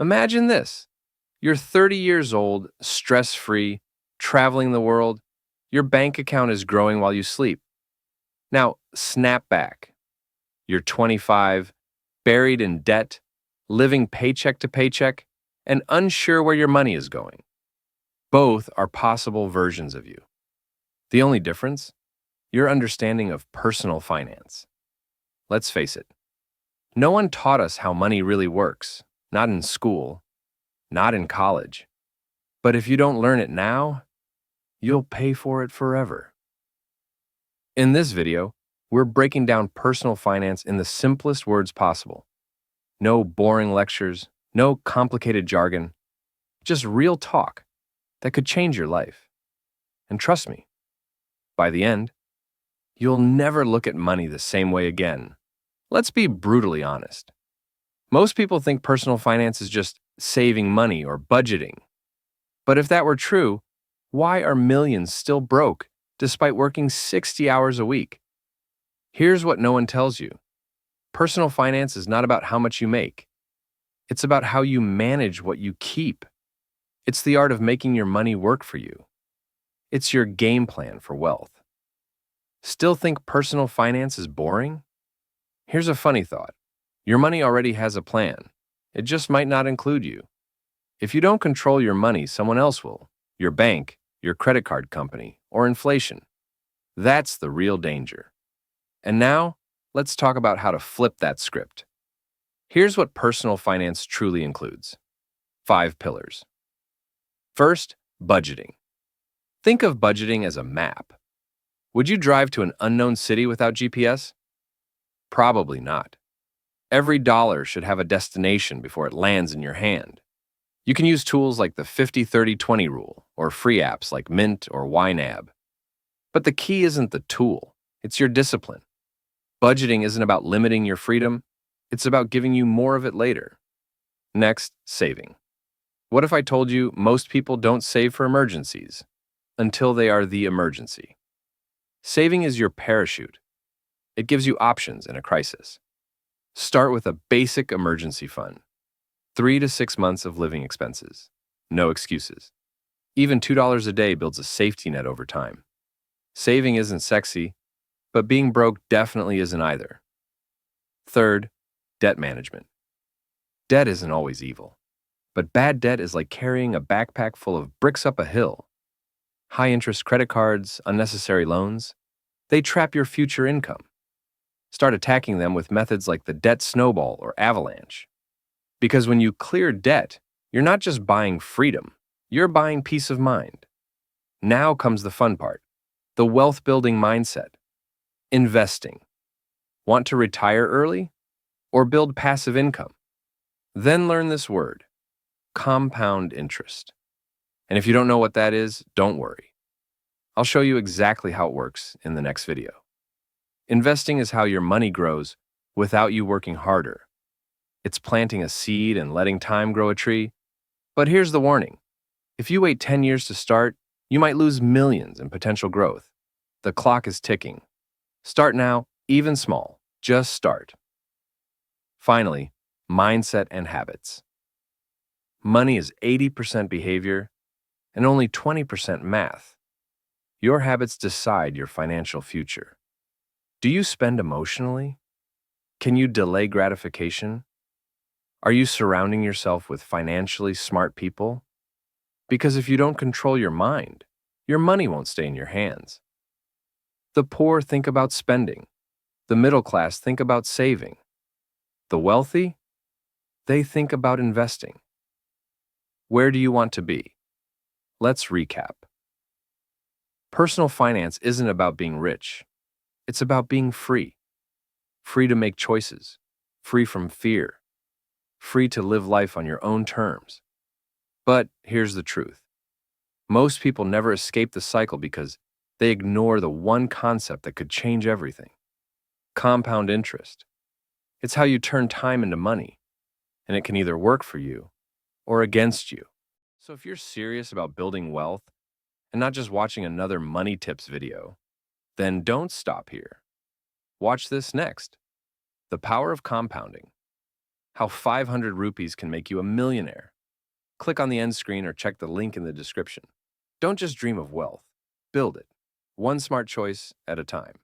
Imagine this. You're 30 years old, stress-free, traveling the world. Your bank account is growing while you sleep. Now, snap back. You're 25, buried in debt, living paycheck to paycheck, and unsure where your money is going. Both are possible versions of you. The only difference? Your understanding of personal finance. Let's face it, no one taught us how money really works, not in school, not in college. But if you don't learn it now, you'll pay for it forever. In this video, we're breaking down personal finance in the simplest words possible. No boring lectures, no complicated jargon, just real talk that could change your life. And trust me, by the end, you'll never look at money the same way again. Let's be brutally honest. Most people think personal finance is just saving money or budgeting. But if that were true, why are millions still broke despite working 60 hours a week? Here's what no one tells you. Personal finance is not about how much you make. It's about how you manage what you keep. It's the art of making your money work for you. It's your game plan for wealth. Still think personal finance is boring? Here's a funny thought. Your money already has a plan. It just might not include you. If you don't control your money, someone else will. Your bank, your credit card company, or inflation. That's the real danger. And now, let's talk about how to flip that script. Here's what personal finance truly includes. 5 pillars. First, budgeting. Think of budgeting as a map. Would you drive to an unknown city without GPS? Probably not. Every dollar should have a destination before it lands in your hand. You can use tools like the 50-30-20 rule or free apps like Mint or YNAB. But the key isn't the tool, it's your discipline. Budgeting isn't about limiting your freedom, it's about giving you more of it later. Next, saving. What if I told you most people don't save for emergencies until they are the emergency? Saving is your parachute. It gives you options in a crisis. Start with a basic emergency fund. 3 to 6 months of living expenses. No excuses. Even $2 a day builds a safety net over time. Saving isn't sexy, but being broke definitely isn't either. Third, debt management. Debt isn't always evil, but bad debt is like carrying a backpack full of bricks up a hill. High-interest credit cards, unnecessary loans, they trap your future income. Start attacking them with methods like the debt snowball or avalanche. Because when you clear debt, you're not just buying freedom, you're buying peace of mind. Now comes the fun part, the wealth-building mindset. Investing. Want to retire early? Or build passive income? Then learn this word, compound interest. And if you don't know what that is, don't worry. I'll show you exactly how it works in the next video. Investing is how your money grows without you working harder. It's planting a seed and letting time grow a tree. But here's the warning. If you wait 10 years to start, you might lose millions in potential growth. The clock is ticking. Start now, even small. Just start. Finally, mindset and habits. Money is 80% behavior and only 20% math. Your habits decide your financial future. Do you spend emotionally? Can you delay gratification? Are you surrounding yourself with financially smart people? Because if you don't control your mind, your money won't stay in your hands. The poor think about spending. The middle class think about saving. The wealthy, they think about investing. Where do you want to be? Let's recap. Personal finance isn't about being rich. It's about being free. Free to make choices. Free from fear. Free to live life on your own terms. But here's the truth. Most people never escape the cycle because they ignore the one concept that could change everything. Compound interest. It's how you turn time into money, and it can either work for you or against you. So if you're serious about building wealth and not just watching another money tips video, then don't stop here. Watch this next. The power of compounding. How 500 rupees can make you a millionaire. Click on the end screen or check the link in the description. Don't just dream of wealth, build it, one smart choice at a time.